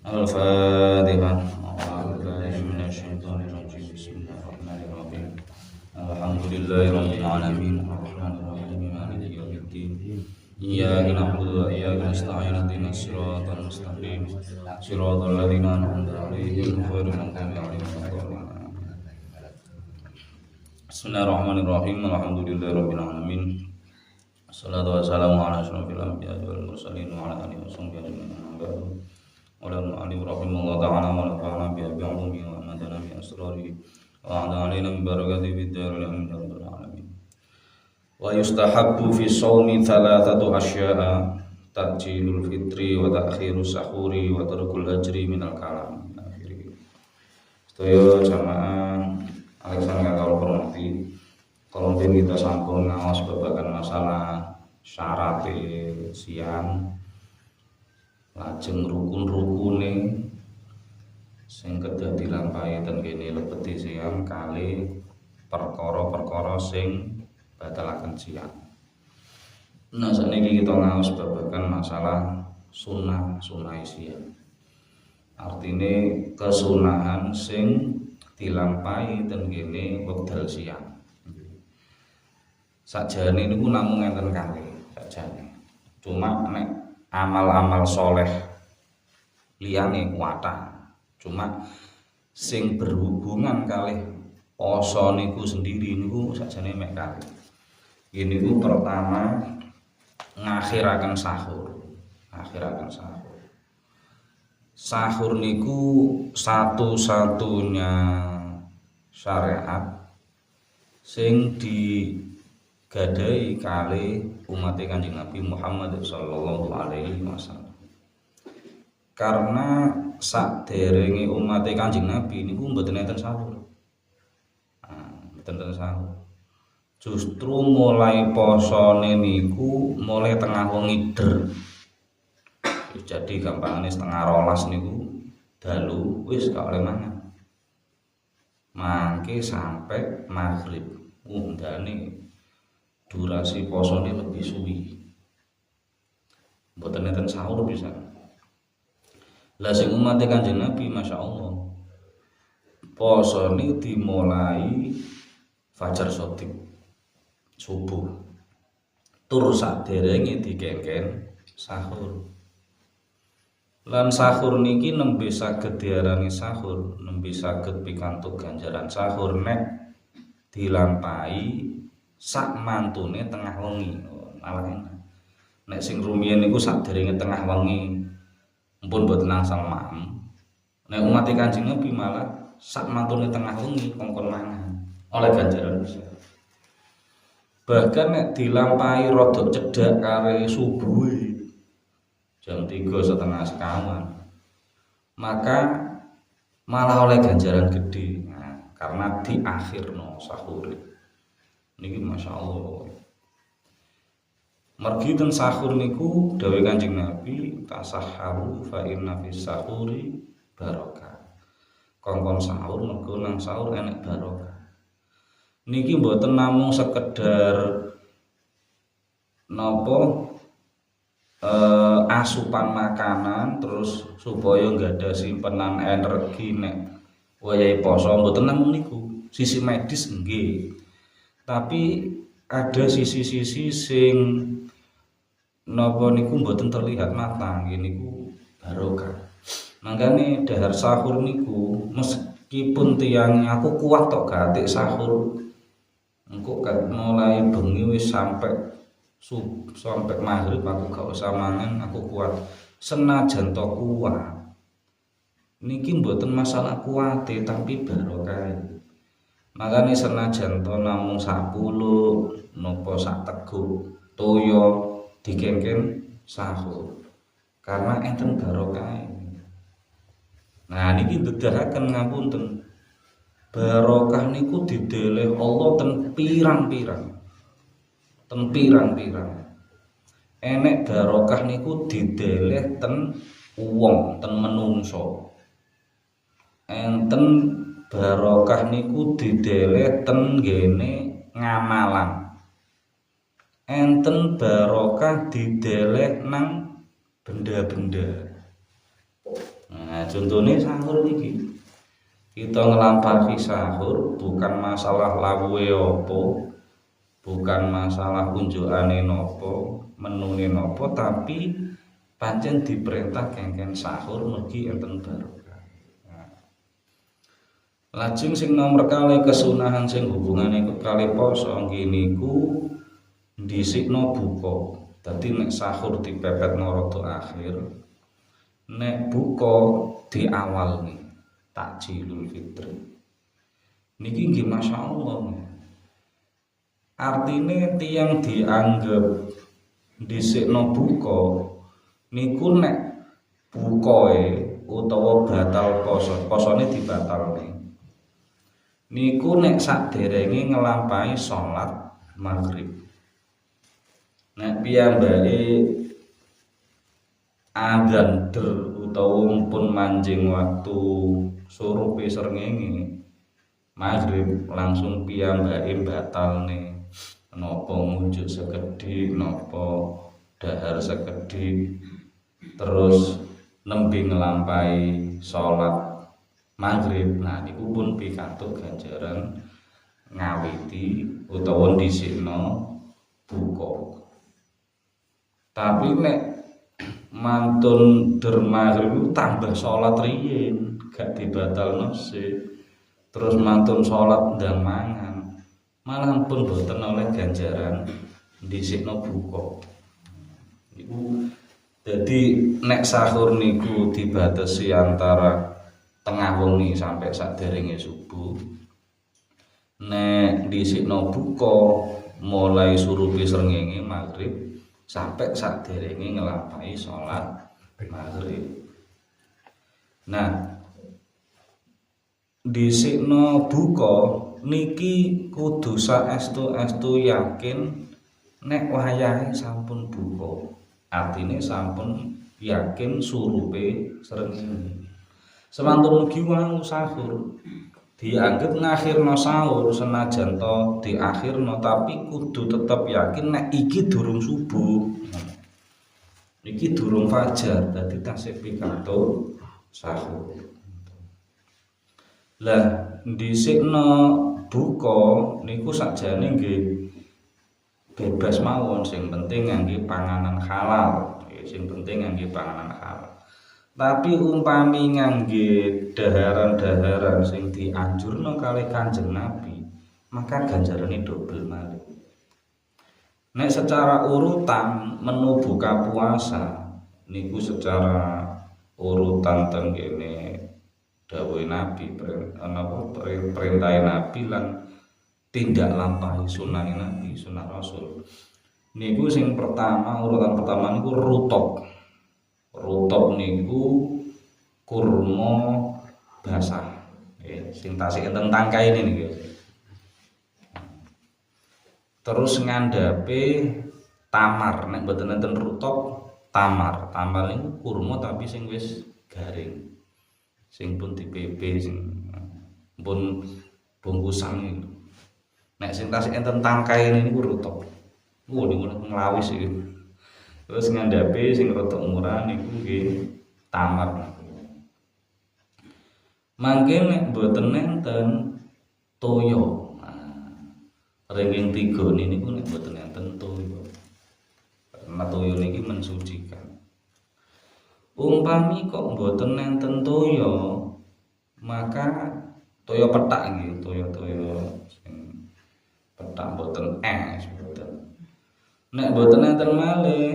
Al-Fatihah. A'udzubillahi minasyaitonir rajim. Bismillahirrahmanirrahim. Alhamdulillahirabbil alamin. Arrahmanirrahim. Maliki yaumiddin. Iyyaka na'budu wa iyyaka nasta'in. Ihdinas siratal mustaqim. Siratal ladzina an'amta 'alaihim ghairil maghdubi 'alaihim waladdallin. Bismillahirrahmanirrahim. Alhamdulillahirabbil alamin. Wassalatu wassalamu ala asyrofil anbiya'i wal mursalin wa ala alihi washabbihi ajma'in. Walau alim rahimahullah ta'ala wa nafa'ana bi ulumi wa amadana bi asrarihi wa a'adha alaina min barakati fid dharil amin ya rabbal alamin. Wa yustahabbu fi shaumi thalathatu asya'a: ta'jilul fitri wa ta'khirus sahuri wa tarkul hajri minal kalam. Sedaya jamaah Alexander kalau hormati, kalau kita sampun ngaos babagan masalah syarat siang, lajeng rukun-rukune sing kedah dilampahi ten kene lebeti siang kali perkara-perkara sing batalaken siang. Nah, saniki kita ngaos babagan masalah sunah siang. Artine kesunahan sing dilampahi ten kene wekdal siang. Sakjane niku namung enten kalih sakjane. Cuma nek amal-amal soleh liyane kuwata, cuma sing berhubungan kalih poso niku sendiri niku sakjane mek kalih. Ini niku pertama ngakhiraken sahur. Sahur niku satu-satunya syariat sing digadai kali umat Kanjeng Nabi Muhammad sallallahu alaihi wasallam. Karena saderenge umat Kanjeng Nabi niku mboten enten sahur. Mboten enten sahur. Justru mulai posone niku mulai tengah wengi der. Jadi gampangane setengah rolas niku dalu wis gak oleh mangan. Mangke sampai maghrib. Undane durasi posone lebih suwi. Mboten enten sahur bisa. Lah sing umat Kanjeng Nabi masyaallah posone dimulai fajar shadiq subuh. Tur saderenge dikengken sahur. Lan sahur niki nembe saged diarani sahur, nembe saged pikantuk ganjaran sahur nek dilampahi sak mantune tengah wengi. Malah enak. Nek sing rumiyin niku saderenge tengah wengi mpun mboten angsal maem. Nek umat Kanjeng Nabi malah sak mantune tengah wengi kongkon mangan oleh ganjaran besar. Bahkan nek dilampahi rada cedhak kare subuhe jam 3:30 sekawan, maka malah oleh ganjaran gede. Nah, karena di akhirno sahur niki masyaallah. Mergi ten sahur niku dawuh Kanjeng Nabi, tasahharu fa inna fis sahuri barokah. Kongkon sahur mergo nang sahur enek barokah. Niki mboten namung sekedar napa asupan makanan terus supaya nggak ada simpenan energi nek wayahe poso, mboten namung niku. Sisi medis nggih. Tapi ada sisi-sisi sing napa niku mboten terlihat mata, nggih niku barokah. Mangkane dahar sahur niku meskipun tiyang aku kuat tok gatik sahur. Engko kan mulai bengi wis sampai maghrib aku gak usah mangan, aku kuat. Senajan to kuat niki mboten masalah kuate tapi barokah. Makane senajan to namung 10 napa sak teguk toya dikengken sahur karena enten barokah. Nah niki dedahaken ngapunten, barokah niku dideleh Allah ten pirang-pirang. Enek barokah niku dideleh ten wong, ten menungso. Enten barokah niku dideleh ten ngene ngamalan. Enten barokah dideleh nang benda-benda. Nah Nah, contohnya sahur iki. Kita ngelampahi sahur bukan masalah lawuhe opo, bukan masalah unjukane nopo, menune nopo, tapi pancen diperintah kengken sahur mergi enten barokah. Nah, lajeng sing nomor kali kesunahan sing hubungane kali poso nggih niku dhisikno buka. Dadi nek sahur dipepet rada akhir, nek buka di awal nih takjilul fitri. Niki nggih masyaallah. Artine tiyang dianggep dhisikno buka niku nek bukae utawa batal posone dibatalne. Niku nek saderenge ngelampahi salat maghrib. Nek piyambake adzan utawa pun manjing waktu surupe srengenge maghrib langsung piyambake batalne napa ngunjuk sekedhik napa dahar sekedhik terus nembe nglampahi salat maghrib. Nah niku pun pikantuk ganjaran ngawiti utawa dhisikno buka. Tapi nek mantun dermaghrib tambah salat riyin gak dibatalno sih. Terus mantun salat ndang mangan malah pun boten oleh ganjaran dhisikno buka. Iku dadi nek sahur niku dibatasi antara tengah wengi sampai saderenge subuh. Nek dhisikno buka mulai surupe srengenge maghrib sampai saderenge ngelampahi salat maghrib. Nah, dhisikno buka niki kudu saestu-estu yakin nek wayahe sampun buka. Artine sampun yakin surupe srengenge. Semantun mugi wau sahur dianggep ngakhirno sahur senajan to diakhirno tapi kudu tetep yakin nek iki durung subuh. Iki durung fajar dadi tasih pikantuk sahur. Lah dhisikno buka niku sakjane nggih bebas mawon, sing penting ngangge panganan halal. Sing penting ngangge panganan halal. Tapi umpami ngangge daharan-daharan sing dianjurno kali Kanjeng Nabi, maka ganjarane dobel malih. Nek secara urutan menu buka puasa niku secara urutan teng kene dawuhe Nabi, perintah Nabi lan tindak lampahi sunah Nabi, sunah Rasul. Niku sing pertama, urutan pertama niku rutop. Rutop niku kurma basah. Sing tasih enten tangkai ini niku. Terus ngandhape tamar, nek mboten enten rutop, tamar. Tamar niku kurma tapi sing wis garing. Sing pun dipepe sing pun bungkusan niku. Nek sing tasih enten tangkai niku rutop. Niku nglawis iki. Terus ngandhape sing rada murah niku nggih tamar. Mangke nek mboten enten toya. Ranking 3 niku nek mboten enten toya. Karena toya niki mensucikan. Umpami kok mboten enten toya, maka toya petak nggih, toya-toya sing petak mboten es mboten. Nek mboten enten malih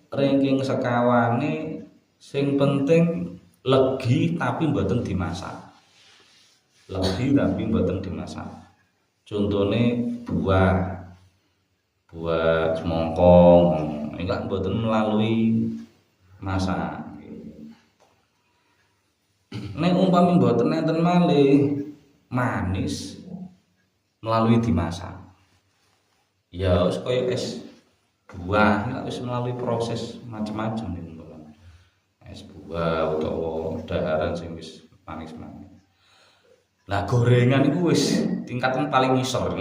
ranking sekawane sing penting legi tapi mboten dimasak. Legi tapi mboten dimasak. Contone buah semongkong, iki mboten melalui masak. Nek umpami mboten enten malih manis melalui dimasak. Ya wis kaya es buah wis melalui proses macam-macam niku. Es buah utawa daharan sing wis manis-manis. Lah gorengan iku wis tingkatan paling ngisor.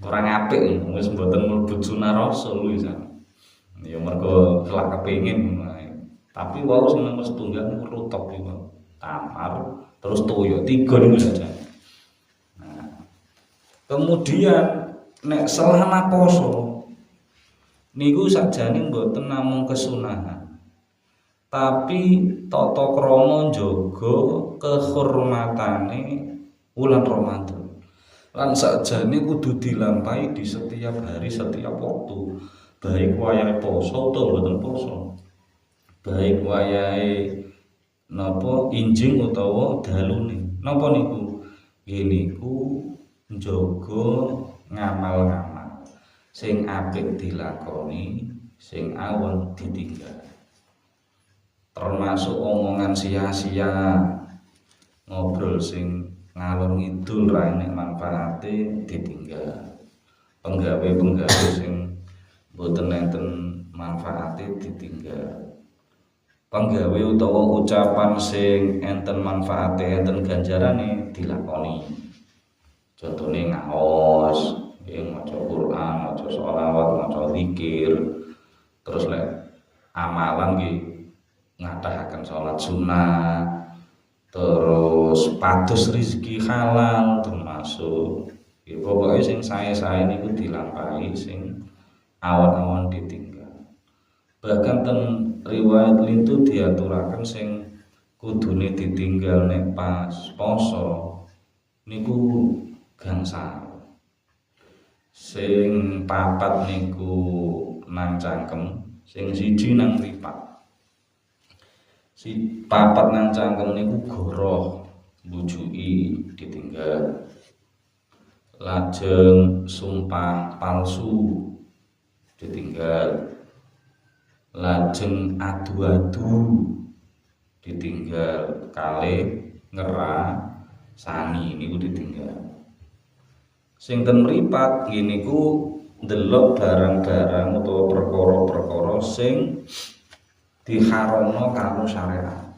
Ora apik wis mboten mlebet sunah Rasul wis. Ya mergo kelak kepengin. Tapi wau sing nomor setunggal niku rutop iki. tamar, terus toyo, 3 niku saja. Nah, kemudian nek selama poso niku sakjane mboten namung kesunahan, tapi tata krama njaga kehormatane wulan Ramadan. Lan sakjane kudu dilampahi di setiap hari, setiap waktu, baik wayahe poso utawa mboten poso, baik wayahe napa injing utawa dalune. Napa niku? Nggih niku njaga ngamal-ngamal sing apik dilakoni, sing awon ditinggal. Termasuk omongan sia-sia, ngobrol sing ngalor ngidul ra enek manfaate ditinggal. Penggawe-penggawe sing mboten enten manfaate ditinggal. Penggawe utawa ucapan sing enten manfaate, enten ganjarane dilakoni. Contone ngaos, maca Quran, maca sholawat, maca zikir. Terus lek amalan nggih ngadahaken salat sunah, terus pados rezeki halal termasuk. Pokoke sing sae-sae niku dilampahi, sing awon-awon ditinggal. Bahkan ten riwayat lintu diaturaken sing kudune ditinggal nek pas poso niku gangsal. Sing papat niku nang cangkem, sing siji nang mripat. Si papat nang cangkem niku goroh, mbujuki ditinggal. Lajeng sumpah palsu ditinggal. Lajeng adu-adu ditinggal. Kalih ngerasani niku ditinggal. Sing ten mripat nggih niku ndelok barang-barang utawa perkara-perkara sing diharamno karo syariat.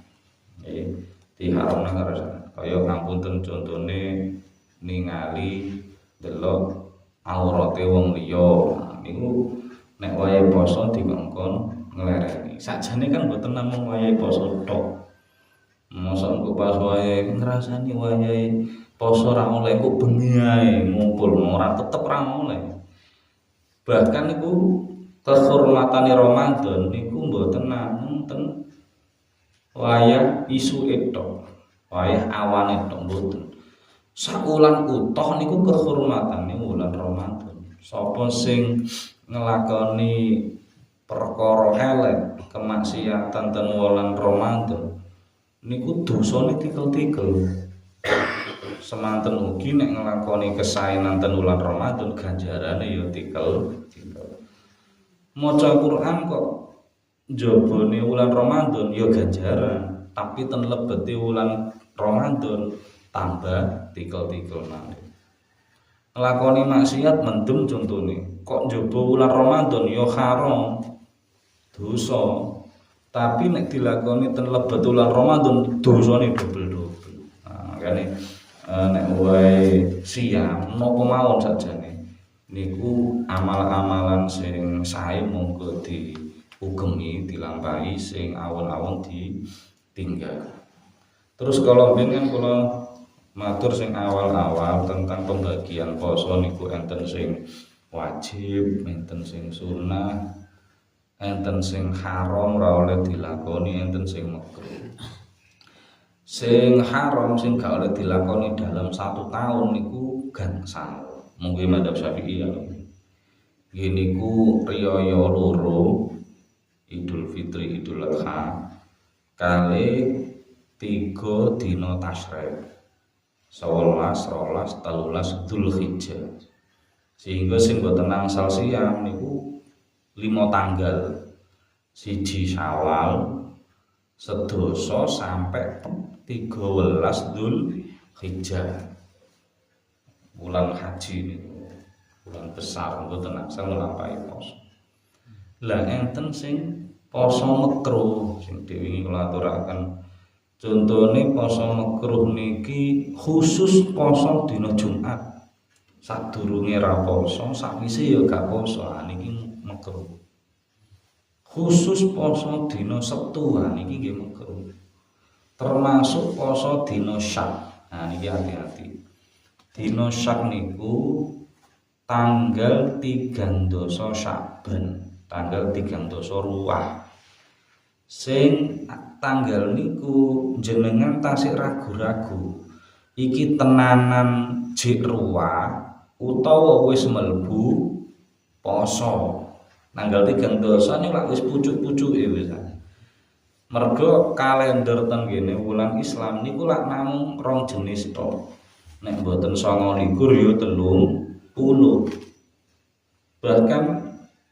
Nggih, diharamno karo syariat. Kaya ngapunten contone ningali ndelok aurate wong liya. Niku nek wayahe poso dikongkon nglereni. Sakjane kan mboten namung wayahe poso tok. Mosok engko pas wayahe ngrasani wayahe poso ra oleh kok bengi ae ngumpul ora tetep ra oleh. Bahkan niku kehormatane Ramadan niku mboten namung ten wayah isuke tok, wayah awane tok mboten. Sakulan utuh niku kehormatane wulan Ramadan. Sapa sing nglakoni perkara elek, kemaksiatan ten wulan Ramadan niku dosane tikel-tikel. Semanten ugi nek nglakoni kesaenan ten wulan Ramadan ganjarane ya tikel-tikel. Maca Quran kok njabane wulan Ramadan ya ganjaran, tapi ten lebete wulan Ramadan tambah tikel-tikel maneh. Nglakoni maksiat mendem contone, kok njaba wulan Ramadan ya haram, dosa. Tapi nek dilakoni ten lebet wulan Ramadan dosane dobel-dobel. Nah, makane nek wae siam napa mawon sakjane niku amal-amalan sing sae monggo diugemi, dilampahi, sing awon-awon ditinggal. Terus kalau pengen kula matur sing awal-awal tentang pembagian poso niku enten sing wajib, enten sing sunah, enten sing haram ra oleh dilakoni, enten sing makruh. Sing haram sing gak oleh dilakoni dalam 1 tahun niku gangsal. Mungkin madzhab Syafi'i ya. Nggih niku riyaya loro, Idul Fitri, Idul Adha, kali 3 dina tasyrik. 11, 12, 13 Dzulhijjah. Sehingga sing boten angsal siam niku 5 tanggal. 1 Syawal, sedasa sampai 13 Dzulhijjah. Bulan haji niku, bulan besar mboten angsal nglampahi poso. Lah enten sing poso makruh sing diwingi kula aturaken. Contone poso makruh niki khusus poso dina Jumat. Sadurunge ra poso, sakwise ya gak poso, niki makruh. Khusus poso dina Sabtu niki nggih makruh. termasuk poso dina Syak. Nah niki hati-hati. Dina Syak niku tanggal 3 Sya'ban, tanggal 3 Ruwah. Sing tanggal niku jenengan tasik ragu-ragu iki tenanan jek Ruwah utawa wis mlebu poso. Tanggal 3 niku lak wis pucuk-pucuke wis. Mergo kalender teng kene wulan Islam niku lak namung rong jenis tok. Nek mboten 29 ya 30. Bahkan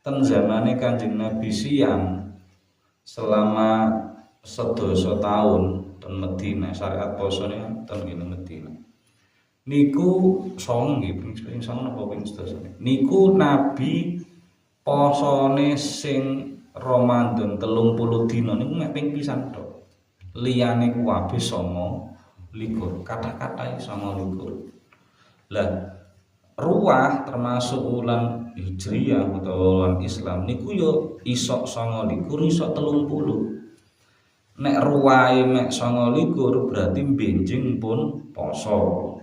ten zamane Kanjeng Nabi Siam selama sedasa tahun ten Madinah syariat posone ten kene Madinah. Niku song nggih ping song napa ping sedasa. Niku Nabi posone sing Ramadan 30 dina niku mek ping pisan tok. Liyane kuwi 29, kata-kata 29. Lah Ruwah termasuk wulan Hijriyah utawa wulan Islam niku yo isok 29 isok 30. Nek ruwahe mek 29 berarti benjing pun poso.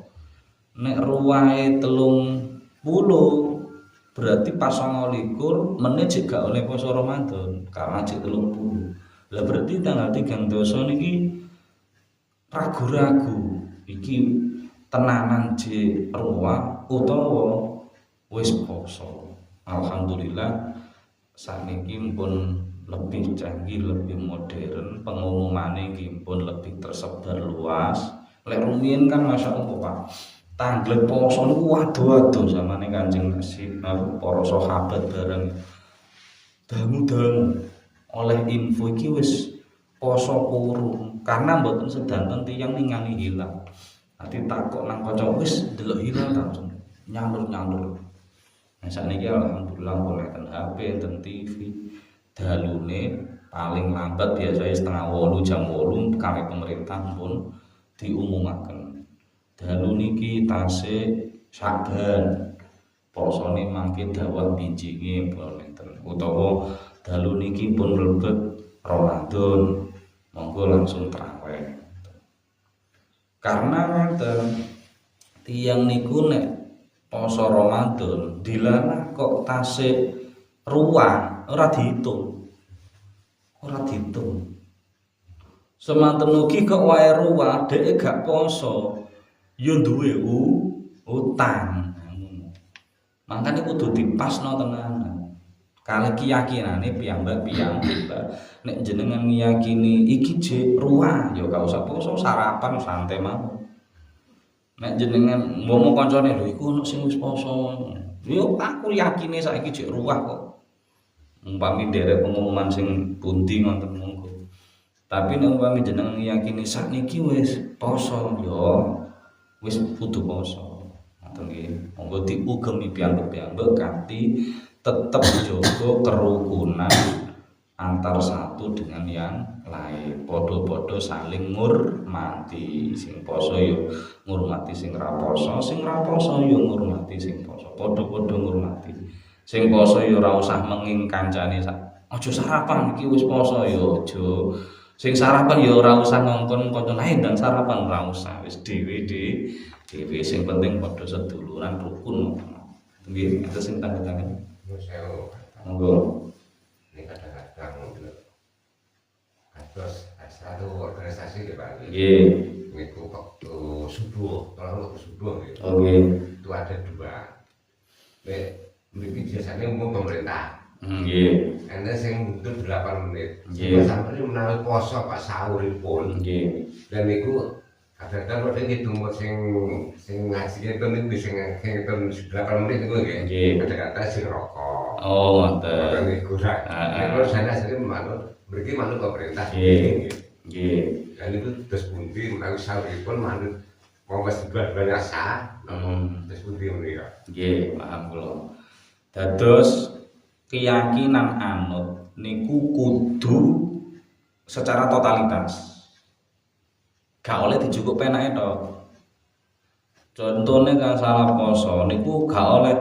Nek ruwahe 30 berarti pas 29 menit juga oleh poso Ramadan karena jek 30. Lah berarti tanggal 3 niki ragu-ragu iki tenanan jek Ruwah utawa wis poso. Alhamdulillah sakniki pun lebih canggih, lebih modern, pengumumane nggih pun lebih tersebar luas. Lek rumiyin kan masyaallah Pak. Tanggal poso niku waduh-waduh zamane Kanjeng Nabi para sahabat bareng dangu-dangu oleh info iki wis poso kurung karena mboten sedanten tiyang ningali hilal. Nanti takok nang kanca wis delok hilal langsung nyalur-nyalur. Nah sakniki alhamdulillah mulai ten HP, ten TV, dalune paling lambat biasanya setengah 8 jam 8 kali pemerintah pun diumumaken. Dalu niki tasik Sya'ban, posone mangke dawah bijinge wonten utawa dalu niki pun mlebet Ramadan, monggo langsung traweh. Karena ngeten tiyang niku nek poso Ramadan dilarang kok tasik Ruwah ora diitung. Ora diitung. Semanten ugi kok wae Ruwah dhek gak poso. Yo duwe utang. Makane kudu dipasno tenanan. Kali keyakinane piyambak-piyambak nek jenengan ngiyakini iki jek Ruwah ya gak usah poso, sarapan santai mawon. Nek jenengan ngomong kancane lho iku ono sing wis poso. Yo aku yakine saiki jek Ruwah kok. Umpami derek pengumuman sing pundi ngoten monggo. Tapi nek umpami jenengan ngiyakini sakniki wis poso yo wis kudu poso. Ngoten nggih. Monggo diugemi piyambak-piyambak kanthi tetep jaga kerukunan antar satu dengan yang lain. Padha-padha saling ngurmati. Sing poso yo ngurmati sing ra poso, sing ra poso yo ngurmati sing poso. Padha-padha ngurmati. Sing poso yo ora usah menging kancane aja sarapan iki wis poso yo aja. Sing sarapan ya ora usah ngongkon kanca lain dan sarapan ora usah wis dhewe sing penting padha seduluran rukun. Nggih, itu sing tangga-tangga. Monggo. Ini kadang-kadang kados satu organisasi ya Pak. Nggih. Niku waktu subuh, kalau waktu subuh gitu. Oke. Itu ada 2. Mriki biasanya umum pemerintah. Nggih. Ene sing mundur 8 menit. Nggih. Sampai menawi poso Pak sahuripun. Nggih. Dan niku kadang-kadang nek ngitung sing ngaji itu niku sing ngitung 8 menit niku nggih. Nggih. Kadang-kadang sing rokok. Oh, ngoten. Niku ra. Niku sana sering manut mriki manut pemerintah. Nggih. Nggih. Dan itu terus pundi menawi sahuripun manut wong wis banyak sah. Terus pundi menika. Nggih, paham kula. Dados keyakinan anut niku kudu secara totalitas. Gak oleh dicukup penake tok. Contone kan salah poso niku gak oleh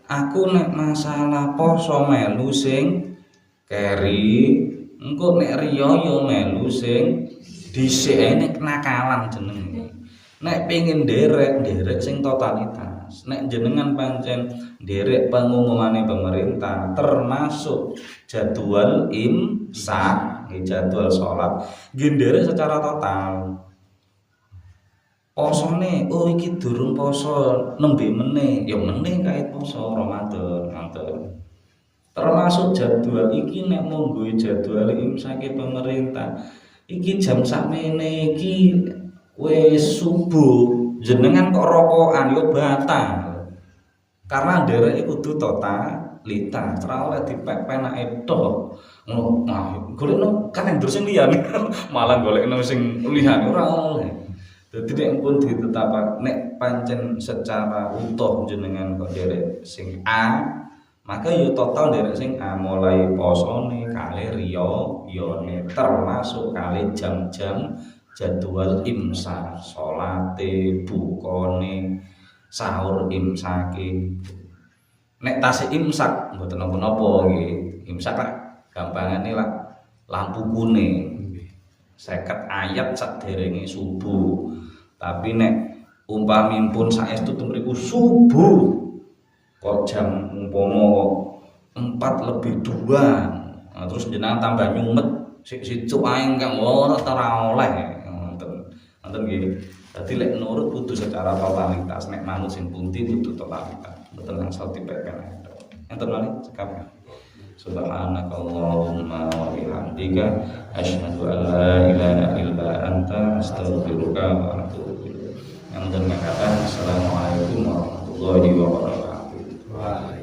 aku nek masalah poso melu sing keri, engko nek riyo yo melu sing dhisik nek kenakalan jenenge. Nek pengin nderek sing totalitas. Nek jenengan pancen nderek pengumumane pemerintah termasuk jadwal imsak, jadwal sholat, nggih nderek secara total. Posone, oh iki durung poso, nembe meneh, ya meneh kait poso Ramadan, ngoten. Termasuk jadwal iki nek monggo jadwal imsake pemerintah. Iki jam sakmene iki wis subuh, jenengan kok rokokan yo batal. Karena nderek kudu totalitas, ora oleh dipek-penake tok. Ngono, nah, golekno kan ndur sing liyane, malah golekno sing liyane ora oleh. Dadi nek pun ditetapake nek pancen secara utuh jenengan kok nderek sing A, maka yo total nderek sing A mulai posone kali riyane termasuk kali jam-jam jadwal imsak, salate, bukane, sahur imsake. Nek tasih imsak mboten napa-napa nggih. Imsak lah gampangane lah lampu kuning. 50 ayat saderenge subuh. Tapi nek umpamipun saestu mriku subuh kok jam umpama 4:02. Nah, terus jenengan tambah nyumet sik-sik ae kang ora oleh. Ngoten nggih. Dadi lek nurut kudu secara totalitas, nek manut sing pundi kudu totalitas. Mboten langsung dipeken. Enten malih cekap. Subhanakallahumma wa bihamdika asyhadu an la ilaha illa anta astaghfiruka wa atubu ilaik. Yang mengatakan assalamualaikum warahmatullahi wabarakatuh.